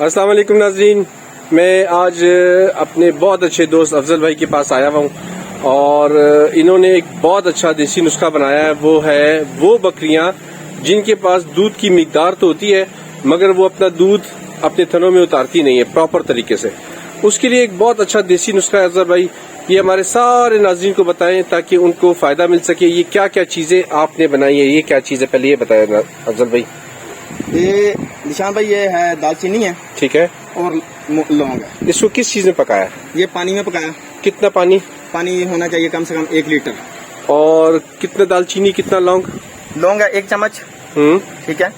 अस्सलाम वालेकुम नाज़रीन, मैं आज अपने बहुत अच्छे दोस्त अफजल भाई के पास आया हुआ हूँ और इन्होंने एक बहुत अच्छा देसी नुस्खा बनाया है। वो है वो बकरियां जिनके पास दूध की मिकदार तो होती है मगर वो अपना दूध अपने थनों में उतारती नहीं है प्रॉपर तरीके से। उसके लिए एक बहुत अच्छा देसी नुस्खा है अफजल भाई, ये हमारे सारे नाज़रीन को बताएं ताकि उनको फायदा मिल सके। ये क्या क्या चीजें आपने बनाई है, ये क्या चीज है, पहले ये बताया अफजल भाई। ये निशान भाई, ये है दालचीनी है, ठीक है, और लौंग है। इसको किस चीज में पकाया? ये पानी में पकाया। कितना पानी? पानी होना चाहिए कम से कम 1 लीटर। और कितना दालचीनी, कितना लौंग? लौंग है 1 चम्मच, ठीक है,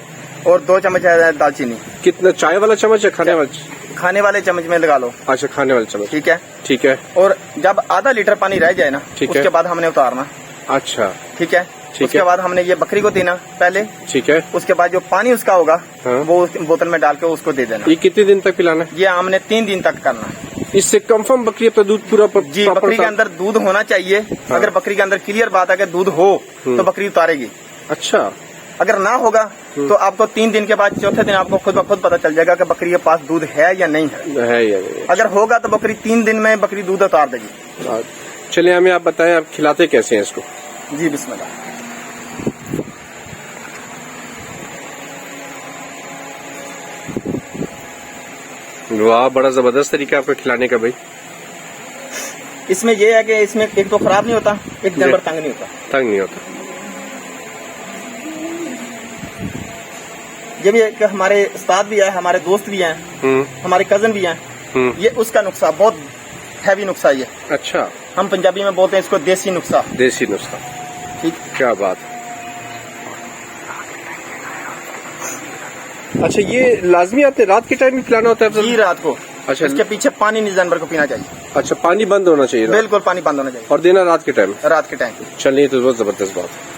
और 2 चम्मच है दालचीनी। कितना, चाय वाला चम्मच या खाने वाला? खाने वाले चम्मच में लगा लो। अच्छा, खाने वाले चम्मच, ठीक है, ठीक है। और जब आधा लीटर पानी रह जाए ना, ठीक है, उसके बाद हमने उतारना। अच्छा, ठीक है, ठीक उसके है। बाद हमने ये बकरी को देना पहले, ठीक है। उसके बाद जो पानी उसका होगा, हाँ। वो उस बोतल में डाल के उसको दे देना। ये कितने दिन तक पिलाना है? ये हमने 3 दिन तक करना है। इससे कंफर्म बकरी अपना दूध पूरा जी, बकरी के अंदर दूध होना चाहिए। हाँ। अगर बकरी के अंदर क्लियर बात है कि दूध हो तो बकरी उतारेगी। अच्छा, अगर ना होगा तो आपको 3 दिन के बाद चौथे दिन आपको खुद ब खुद पता चल जाएगा कि बकरी के पास दूध है या नहीं है या नहीं? अगर होगा तो बकरी 3 दिन में बकरी दूध उतार देगी। चलिए हमें आप बताएं, आप खिलाते कैसे हैं इसको? जी बिस्मिल्लाह। वाह, बड़ा जबरदस्त तरीका आपका खिलाने का भाई। इसमें यह है कि इसमें एक तो खराब नहीं होता, एक जानवर तंग नहीं होता। तंग नहीं होता। ये भी एक हमारे उस्ताद भी है, हमारे दोस्त भी हैं, हमारे कजन भी हैं। ये उसका नुस्खा, बहुत हैवी नुस्खा ये। अच्छा, हम पंजाबी में बोलते हैं इसको देसी नुस्खा। देसी नुस्खा, ठीक, क्या बात है। अच्छा, ये लाजमी आपने रात के टाइम में पिलाना होता है? जी, रात को। अच्छा, इसके पीछे पानी नहीं जानवर को पीना चाहिए। अच्छा, पानी बंद होना चाहिए? बिल्कुल पानी बंद होना चाहिए और देना रात के टाइम? रात के टाइम। चलिए, तो बहुत जबरदस्त बात है।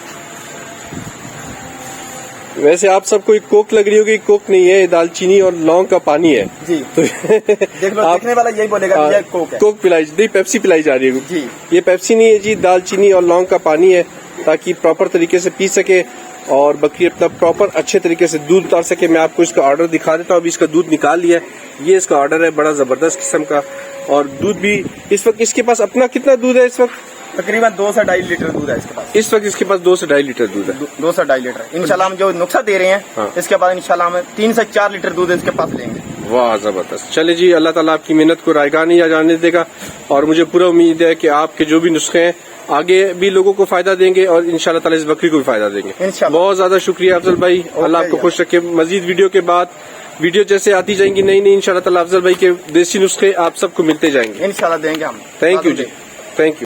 वैसे आप सबको एक कोक लग रही होगी, कोक नहीं है, दालचीनी और लौंग का पानी है जी। तो देख लो, देखने वाला यही बोलेगा कि ये कोक है। कोक पिलाई नहीं, पेप्सी पिलाई जा रही है जी। ये पेप्सी नहीं है जी, दालचीनी और लौंग का पानी है ताकि प्रॉपर तरीके से पी सके और बकरी अपना प्रॉपर अच्छे तरीके से दूध उतार सके। मैं आपको इसका ऑर्डर दिखा देता हूँ। अभी इसका दूध निकाल लिया, ये इसका ऑर्डर है, बड़ा जबरदस्त किस्म का। और दूध भी इस वक्त इसके पास अपना कितना दूध है इस वक्त? तकरीबन 2 से 2.5 लीटर दूध है इसके पास। इस वक्त इसके पास 2 से 2.5 लीटर दूध है। 2 से 2.5 लीटर। इंशाल्लाह हम जो नुस्खा दे रहे हैं, हाँ। इसके बाद इंशाल्लाह हम 3 से 4 लीटर दूध इसके पास लेंगे। वाह, जबरदस्त। चले जी, अल्लाह ताला आपकी मेहनत को रायगा नहीं जाने देगा और मुझे पूरा उम्मीद है कि आपके जो भी नुस्खे हैं आगे भी लोगों को फायदा देंगे और इंशाल्लाह ताला इस बकरी को भी फायदा देंगे। बहुत ज्यादा शुक्रिया अफजल भाई, अल्लाह आपको खुश रखे। मजीद वीडियो के बाद वीडियो जैसे आती जाएंगी नई नई, इंशाल्लाह ताला अफजल भाई के देसी नुस्खे आप सबको मिलते जाएंगे। इंशाल्लाह देंगे हम। थैंक यू जी, थैंक यू।